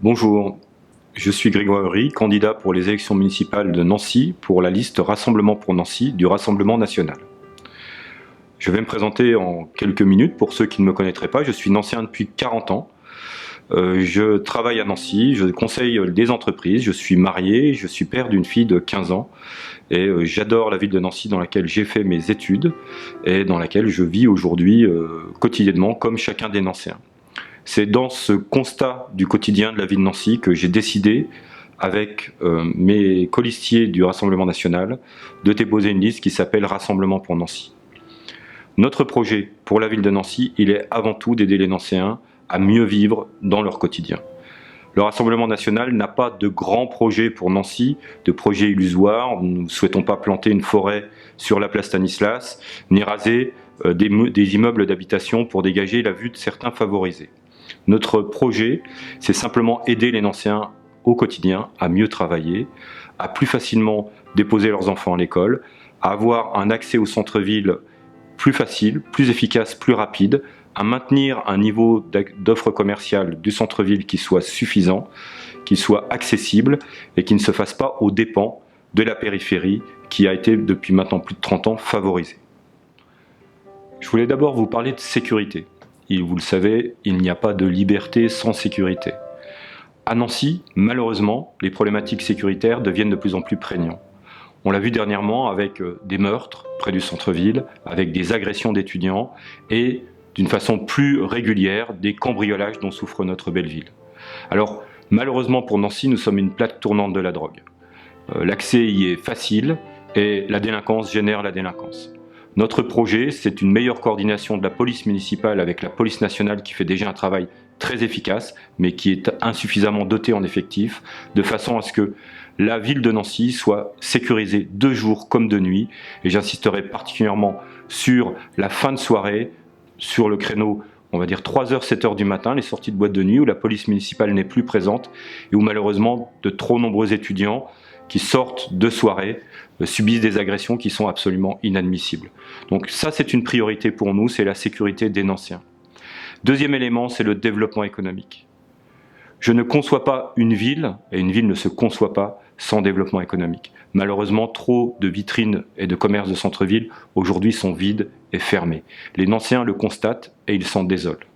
Bonjour, je suis Grégory, candidat pour les élections municipales de Nancy pour la liste Rassemblement pour Nancy du Rassemblement national. Je vais me présenter en quelques minutes pour ceux qui ne me connaîtraient pas. Je suis nancéen depuis 40 ans. Je travaille à Nancy, je conseille des entreprises, je suis marié, je suis père d'une fille de 15 ans et j'adore la ville de Nancy dans laquelle j'ai fait mes études et dans laquelle je vis aujourd'hui quotidiennement comme chacun des Nancéens. C'est dans ce constat du quotidien de la ville de Nancy que j'ai décidé, avec mes colistiers du Rassemblement national, de déposer une liste qui s'appelle Rassemblement pour Nancy. Notre projet pour la ville de Nancy, il est avant tout d'aider les Nancéens à mieux vivre dans leur quotidien. Le Rassemblement national n'a pas de grand projet pour Nancy, de projet illusoire. Nous ne souhaitons pas planter une forêt sur la place Stanislas, ni raser des immeubles d'habitation pour dégager la vue de certains favorisés. Notre projet, c'est simplement aider les Nancéens au quotidien à mieux travailler, à plus facilement déposer leurs enfants à l'école, à avoir un accès au centre-ville plus facile, plus efficace, plus rapide, à maintenir un niveau d'offre commerciale du centre-ville qui soit suffisant, qui soit accessible et qui ne se fasse pas aux dépens de la périphérie qui a été depuis maintenant plus de 30 ans favorisée. Je voulais d'abord vous parler de sécurité. Et vous le savez, il n'y a pas de liberté sans sécurité. À Nancy, malheureusement, les problématiques sécuritaires deviennent de plus en plus prégnantes. On l'a vu dernièrement avec des meurtres près du centre-ville, avec des agressions d'étudiants et, d'une façon plus régulière, des cambriolages dont souffre notre belle ville. Alors, malheureusement pour Nancy, nous sommes une plaque tournante de la drogue. L'accès y est facile et la délinquance génère la délinquance. Notre projet, c'est une meilleure coordination de la police municipale avec la police nationale qui fait déjà un travail très efficace, mais qui est insuffisamment dotée en effectifs, de façon à ce que la ville de Nancy soit sécurisée de jour comme de nuit. Et j'insisterai particulièrement sur la fin de soirée, sur le créneau, on va dire 3h, 7h du matin, les sorties de boîte de nuit où la police municipale n'est plus présente et où malheureusement de trop nombreux étudiants qui sortent de soirée subissent des agressions qui sont absolument inadmissibles. Donc ça, c'est une priorité pour nous, c'est la sécurité des Nancéens. Deuxième élément, c'est le développement économique. Je ne conçois pas une ville, et une ville ne se conçoit pas sans développement économique. Malheureusement, trop de vitrines et de commerces de centre-ville aujourd'hui sont vides et fermés. Les Nancéens le constatent et ils s'en désolent.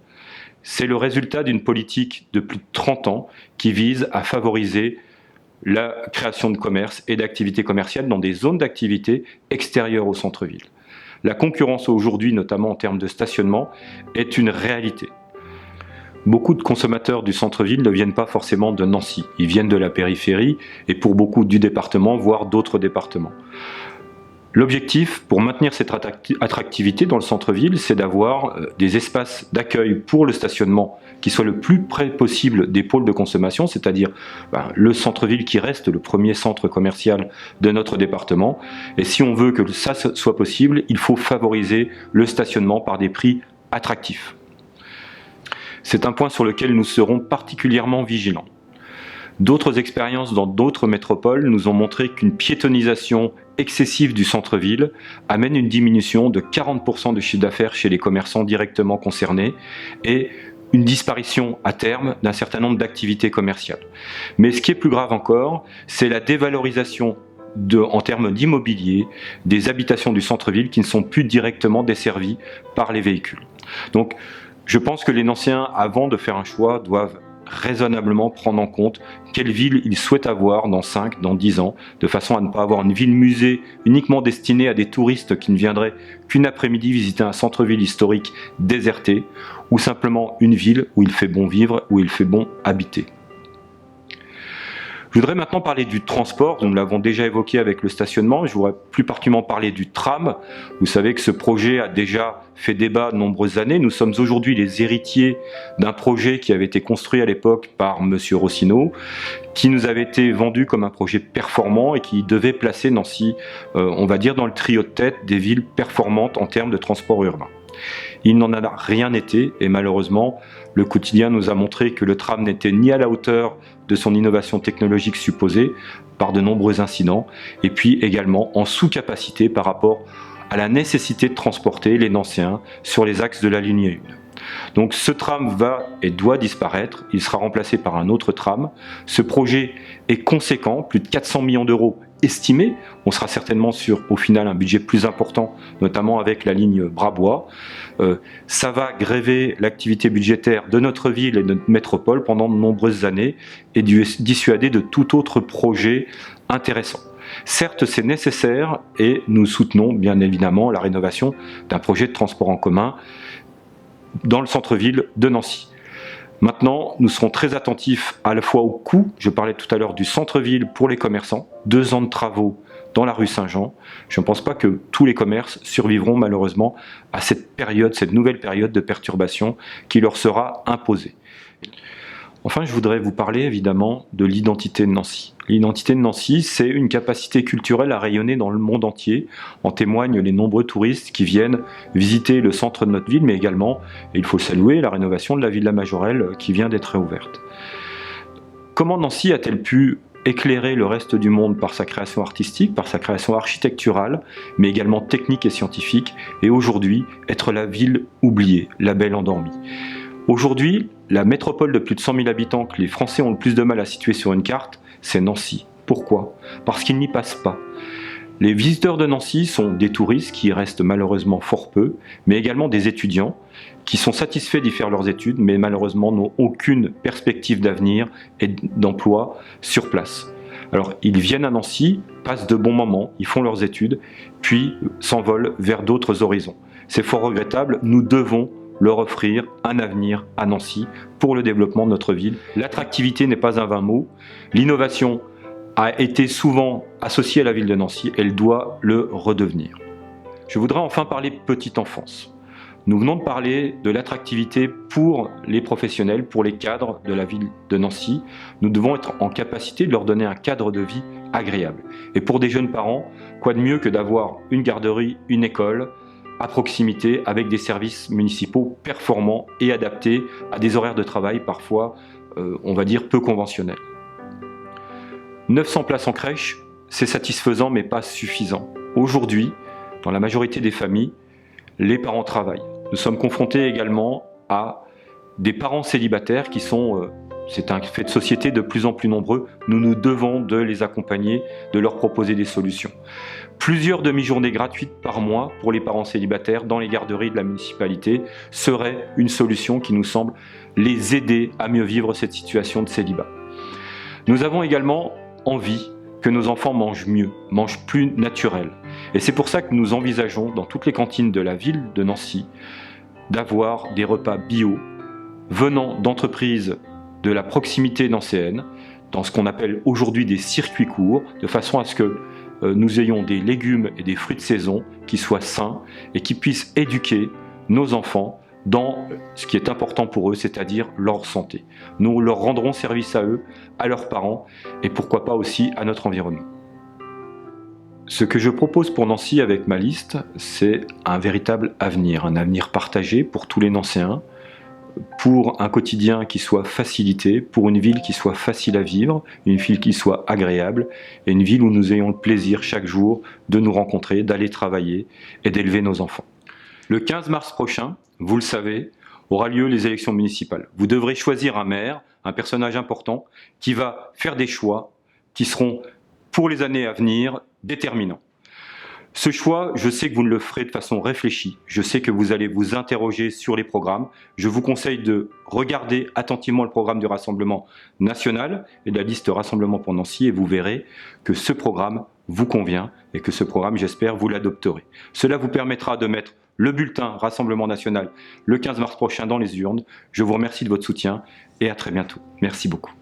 C'est le résultat d'une politique de plus de 30 ans qui vise à favoriser la création de commerces et d'activités commerciales dans des zones d'activité extérieures au centre-ville. La concurrence aujourd'hui, notamment en termes de stationnement, est une réalité. Beaucoup de consommateurs du centre-ville ne viennent pas forcément de Nancy, ils viennent de la périphérie et pour beaucoup du département, voire d'autres départements. L'objectif, pour maintenir cette attractivité dans le centre-ville, c'est d'avoir des espaces d'accueil pour le stationnement qui soient le plus près possible des pôles de consommation, c'est-à-dire le centre-ville qui reste le premier centre commercial de notre département. Et si on veut que ça soit possible, il faut favoriser le stationnement par des prix attractifs. C'est un point sur lequel nous serons particulièrement vigilants. D'autres expériences dans d'autres métropoles nous ont montré qu'une piétonisation excessive du centre-ville amène une diminution de 40% du chiffre d'affaires chez les commerçants directement concernés et une disparition à terme d'un certain nombre d'activités commerciales. Mais ce qui est plus grave encore, c'est la dévalorisation en termes d'immobilier des habitations du centre-ville qui ne sont plus directement desservies par les véhicules. Donc, je pense que les Nancéens, avant de faire un choix, doivent raisonnablement prendre en compte quelle ville ils souhaitent avoir dans 5, dans 10 ans, de façon à ne pas avoir une ville-musée uniquement destinée à des touristes qui ne viendraient qu'une après-midi visiter un centre-ville historique déserté, ou simplement une ville où il fait bon vivre, où il fait bon habiter. Je voudrais maintenant parler du transport, nous l'avons déjà évoqué avec le stationnement, je voudrais plus particulièrement parler du tram. Vous savez que ce projet a déjà fait débat de nombreuses années, nous sommes aujourd'hui les héritiers d'un projet qui avait été construit à l'époque par M. Rossineau, qui nous avait été vendu comme un projet performant et qui devait placer Nancy, on va dire, dans le trio de tête des villes performantes en termes de transport urbain. Il n'en a rien été et malheureusement, le quotidien nous a montré que le tram n'était ni à la hauteur de son innovation technologique supposée par de nombreux incidents et puis également en sous-capacité par rapport à la nécessité de transporter les Nancéens sur les axes de la ligne 1. Donc ce tram va et doit disparaître, il sera remplacé par un autre tram. Ce projet est conséquent, plus de 400 millions d'euros estimés. On sera certainement sur, au final, un budget plus important, notamment avec la ligne Bras-Bois. Ça va gréver l'activité budgétaire de notre ville et de notre métropole pendant de nombreuses années et dissuader de tout autre projet intéressant. Certes, c'est nécessaire et nous soutenons bien évidemment la rénovation d'un projet de transport en commun dans le centre-ville de Nancy. Maintenant, nous serons très attentifs à la fois au coût, je parlais tout à l'heure du centre-ville pour les commerçants, 2 ans de travaux dans la rue Saint-Jean. Je ne pense pas que tous les commerces survivront malheureusement à cette période, cette nouvelle période de perturbation qui leur sera imposée. Enfin, je voudrais vous parler évidemment de l'identité de Nancy. L'identité de Nancy, c'est une capacité culturelle à rayonner dans le monde entier. En témoignent les nombreux touristes qui viennent visiter le centre de notre ville, mais également, et il faut saluer, la rénovation de la Villa Majorelle qui vient d'être réouverte. Comment Nancy a-t-elle pu éclairer le reste du monde par sa création artistique, par sa création architecturale, mais également technique et scientifique, et aujourd'hui être la ville oubliée, la belle endormie? Aujourd'hui, la métropole de plus de 100 000 habitants que les Français ont le plus de mal à situer sur une carte, c'est Nancy. Pourquoi? Parce qu'ils n'y passent pas. Les visiteurs de Nancy sont des touristes qui y restent malheureusement fort peu, mais également des étudiants qui sont satisfaits d'y faire leurs études, mais malheureusement n'ont aucune perspective d'avenir et d'emploi sur place. Alors ils viennent à Nancy, passent de bons moments, ils font leurs études, puis s'envolent vers d'autres horizons. C'est fort regrettable, nous devons leur offrir un avenir à Nancy pour le développement de notre ville. L'attractivité n'est pas un vain mot, l'innovation a été souvent associée à la ville de Nancy, elle doit le redevenir. Je voudrais enfin parler petite enfance. Nous venons de parler de l'attractivité pour les professionnels, pour les cadres de la ville de Nancy. Nous devons être en capacité de leur donner un cadre de vie agréable. Et pour des jeunes parents, quoi de mieux que d'avoir une garderie, une école, à proximité avec des services municipaux performants et adaptés à des horaires de travail parfois, on va dire, peu conventionnels. 900 places en crèche, c'est satisfaisant mais pas suffisant. Aujourd'hui, dans la majorité des familles, les parents travaillent. Nous sommes confrontés également à des parents célibataires qui sont, c'est un fait de société de plus en plus nombreux, nous nous devons de les accompagner, de leur proposer des solutions. Plusieurs demi-journées gratuites par mois pour les parents célibataires dans les garderies de la municipalité serait une solution qui nous semble les aider à mieux vivre cette situation de célibat. Nous avons également envie que nos enfants mangent mieux, mangent plus naturel. Et c'est pour ça que nous envisageons dans toutes les cantines de la ville de Nancy d'avoir des repas bio venant d'entreprises de la proximité nancéenne, dans ce qu'on appelle aujourd'hui des circuits courts, de façon à ce que nous ayons des légumes et des fruits de saison qui soient sains et qui puissent éduquer nos enfants dans ce qui est important pour eux, c'est-à-dire leur santé. Nous leur rendrons service à eux, à leurs parents et pourquoi pas aussi à notre environnement. Ce que je propose pour Nancy avec ma liste, c'est un véritable avenir, un avenir partagé pour tous les Nancéens, pour un quotidien qui soit facilité, pour une ville qui soit facile à vivre, une ville qui soit agréable, et une ville où nous ayons le plaisir chaque jour de nous rencontrer, d'aller travailler et d'élever nos enfants. Le 15 mars prochain, vous le savez, aura lieu les élections municipales. Vous devrez choisir un maire, un personnage important, qui va faire des choix qui seront, pour les années à venir, déterminants. Ce choix, je sais que vous ne le ferez de façon réfléchie. Je sais que vous allez vous interroger sur les programmes. Je vous conseille de regarder attentivement le programme du Rassemblement national et de la liste Rassemblement pour Nancy et vous verrez que ce programme vous convient et que ce programme, j'espère, vous l'adopterez. Cela vous permettra de mettre le bulletin Rassemblement national le 15 mars prochain dans les urnes. Je vous remercie de votre soutien et à très bientôt. Merci beaucoup.